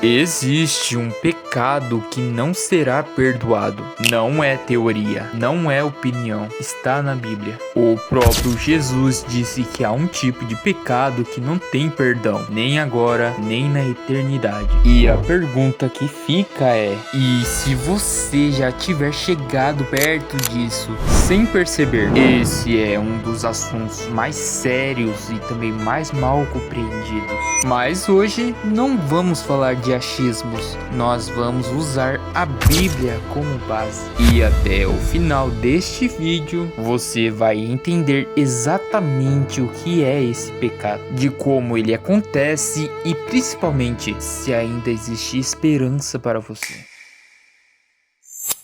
Existe um pecado que não será perdoado. Não é teoria, não é opinião, está na Bíblia. O próprio Jesus disse que há um tipo de pecado que não tem perdão, nem agora, nem na eternidade. E a pergunta que fica é: e se você já tiver chegado perto disso sem perceber? Esse é um dos assuntos mais sérios e também mais mal compreendidos. Mas hoje não vamos falar de achismos, nós vamos usar a Bíblia como base. E até o final deste vídeo você vai entender exatamente o que é esse pecado, de como ele acontece e principalmente se ainda existe esperança para você.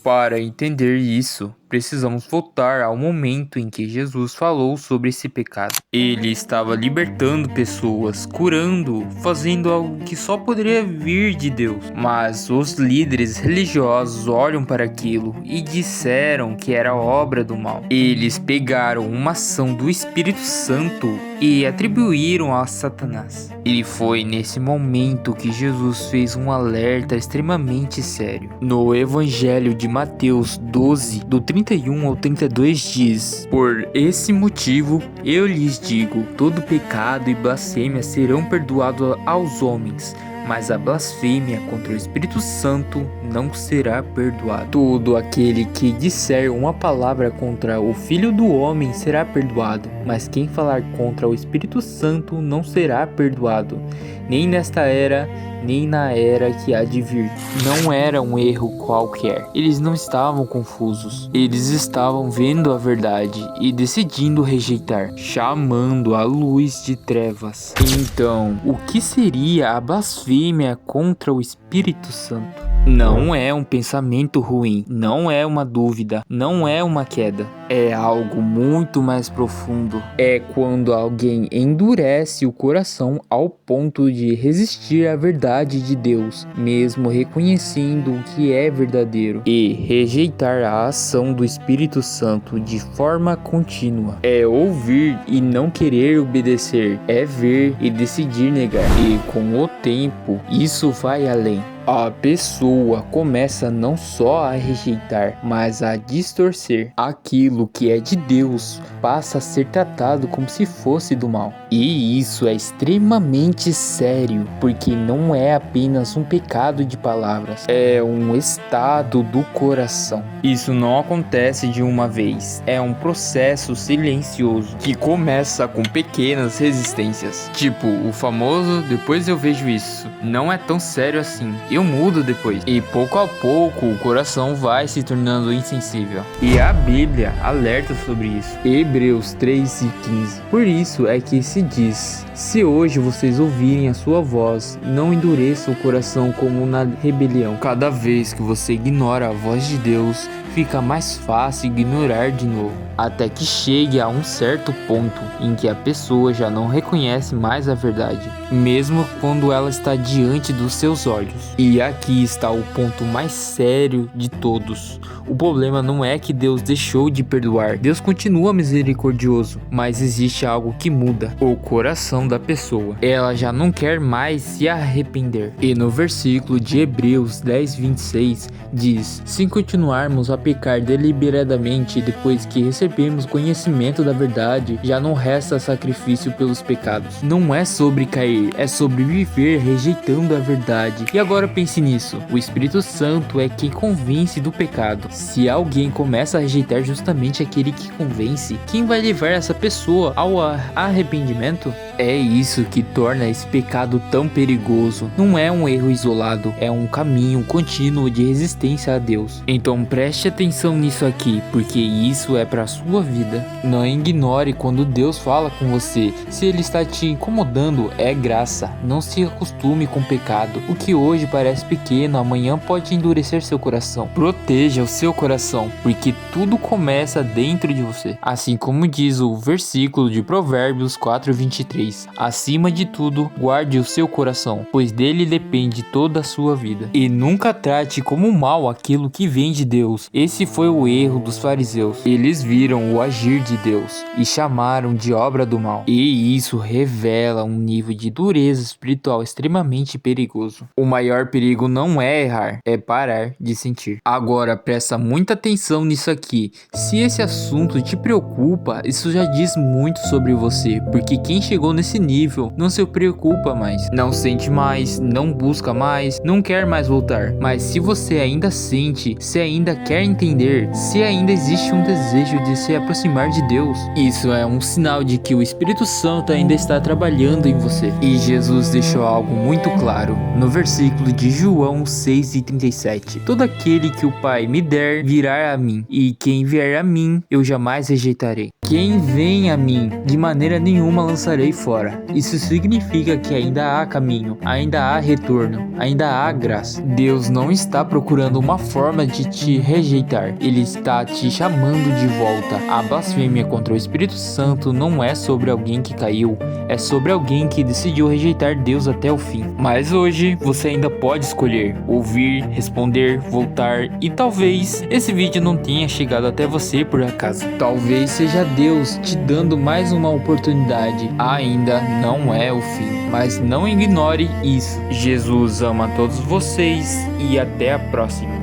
Para entender isso, precisamos voltar ao momento em que Jesus falou sobre esse pecado. Ele estava libertando pessoas, curando, fazendo algo que só poderia vir de Deus. Mas os líderes religiosos olham para aquilo e disseram que era obra do mal. Eles pegaram uma ação do Espírito Santo e atribuíram a Satanás. E foi nesse momento que Jesus fez um alerta extremamente sério. No Evangelho de Mateus 12, do 31 ao 32 diz: por esse motivo eu lhes digo, todo pecado e blasfêmia serão perdoados aos homens, mas a blasfêmia contra o Espírito Santo não será perdoada. Todo aquele que disser uma palavra contra o Filho do Homem será perdoado, mas quem falar contra o Espírito Santo não será perdoado, nem nesta era, nem na era que há de vir. Não era um erro qualquer. Eles não estavam confusos. Eles estavam vendo a verdade e decidindo rejeitar, chamando a luz de trevas. Então, o que seria a blasfêmia contra o Espírito Santo? Não é um pensamento ruim, não é uma dúvida, não é uma queda. É algo muito mais profundo. É quando alguém endurece o coração ao ponto de resistir à verdade de Deus, mesmo reconhecendo o que é verdadeiro, e rejeitar a ação do Espírito Santo de forma contínua. É ouvir e não querer obedecer, é ver e decidir negar. E com o tempo, isso vai além. A pessoa começa não só a rejeitar, mas a distorcer. Aquilo que é de Deus passa a ser tratado como se fosse do mal. E isso é extremamente sério, porque não é apenas um pecado de palavras, é um estado do coração. Isso não acontece de uma vez, é um processo silencioso que começa com pequenas resistências. Tipo, o famoso "depois eu vejo isso". Não é tão sério assim. Eu mudo depois. E pouco a pouco o coração vai se tornando insensível. E a Bíblia alerta sobre isso. Hebreus 3:15. Por isso é que se diz: se hoje vocês ouvirem a sua voz, não endureçam o coração como na rebelião. Cada vez que você ignora a voz de Deus, fica mais fácil ignorar de novo, até que chegue a um certo ponto em que a pessoa já não reconhece mais a verdade, mesmo quando ela está diante dos seus olhos. E aqui está o ponto mais sério de todos. O problema não é que Deus deixou de perdoar. Deus continua misericordioso, mas existe algo que muda: o coração da pessoa. Ela já não quer mais se arrepender. E no versículo de Hebreus 10:26 diz: se continuarmos a pecar deliberadamente depois que recebemos conhecimento da verdade, já não resta sacrifício pelos pecados. Não é sobre cair, é sobre viver rejeitando a verdade. E agora pense nisso: o Espírito Santo é quem convence do pecado. Se alguém começa a rejeitar justamente aquele que convence, quem vai levar essa pessoa ao arrependimento? É isso que torna esse pecado tão perigoso. Não é um erro isolado, é um caminho contínuo de resistência a Deus. Então preste atenção nisso aqui, porque isso é para sua vida. Não ignore quando Deus fala com você. Se ele está te incomodando, é graça. Não se acostume com o pecado. O que hoje parece pequeno, amanhã pode endurecer seu coração. Proteja o seu coração, porque tudo começa dentro de você. Assim como diz o versículo de Provérbios 4:23. 3. Acima de tudo, guarde o seu coração, pois dele depende toda a sua vida. E nunca trate como mal aquilo que vem de Deus. Esse foi o erro dos fariseus. Eles viram o agir de Deus e chamaram de obra do mal. E isso revela um nível de dureza espiritual extremamente perigoso. O maior perigo não é errar, é parar de sentir. Agora presta muita atenção nisso aqui. Se esse assunto te preocupa, isso já diz muito sobre você, porque quem chegou nesse nível não se preocupa mais, não sente mais, não busca mais, não quer mais voltar. Mas se você ainda sente, se ainda quer entender, se ainda existe um desejo de se aproximar de Deus, isso é um sinal de que o Espírito Santo ainda está trabalhando em você. E Jesus deixou algo muito claro no versículo de João 6:37. Todo aquele que o Pai me der virá a mim, e quem vier a mim eu jamais rejeitarei. Quem vem a mim, de maneira nenhuma lançarei fora. Isso significa que ainda há caminho, ainda há retorno, ainda há graça. Deus não está procurando uma forma de te rejeitar, Ele está te chamando de volta. A blasfêmia contra o Espírito Santo não é sobre alguém que caiu, é sobre alguém que decidiu rejeitar Deus até o fim. Mas hoje você ainda pode escolher ouvir, responder, voltar, e talvez esse vídeo não tenha chegado até você por acaso. Talvez seja Deus te dando mais uma oportunidade. Ainda não é o fim, mas não ignore isso. Jesus ama todos vocês e até a próxima.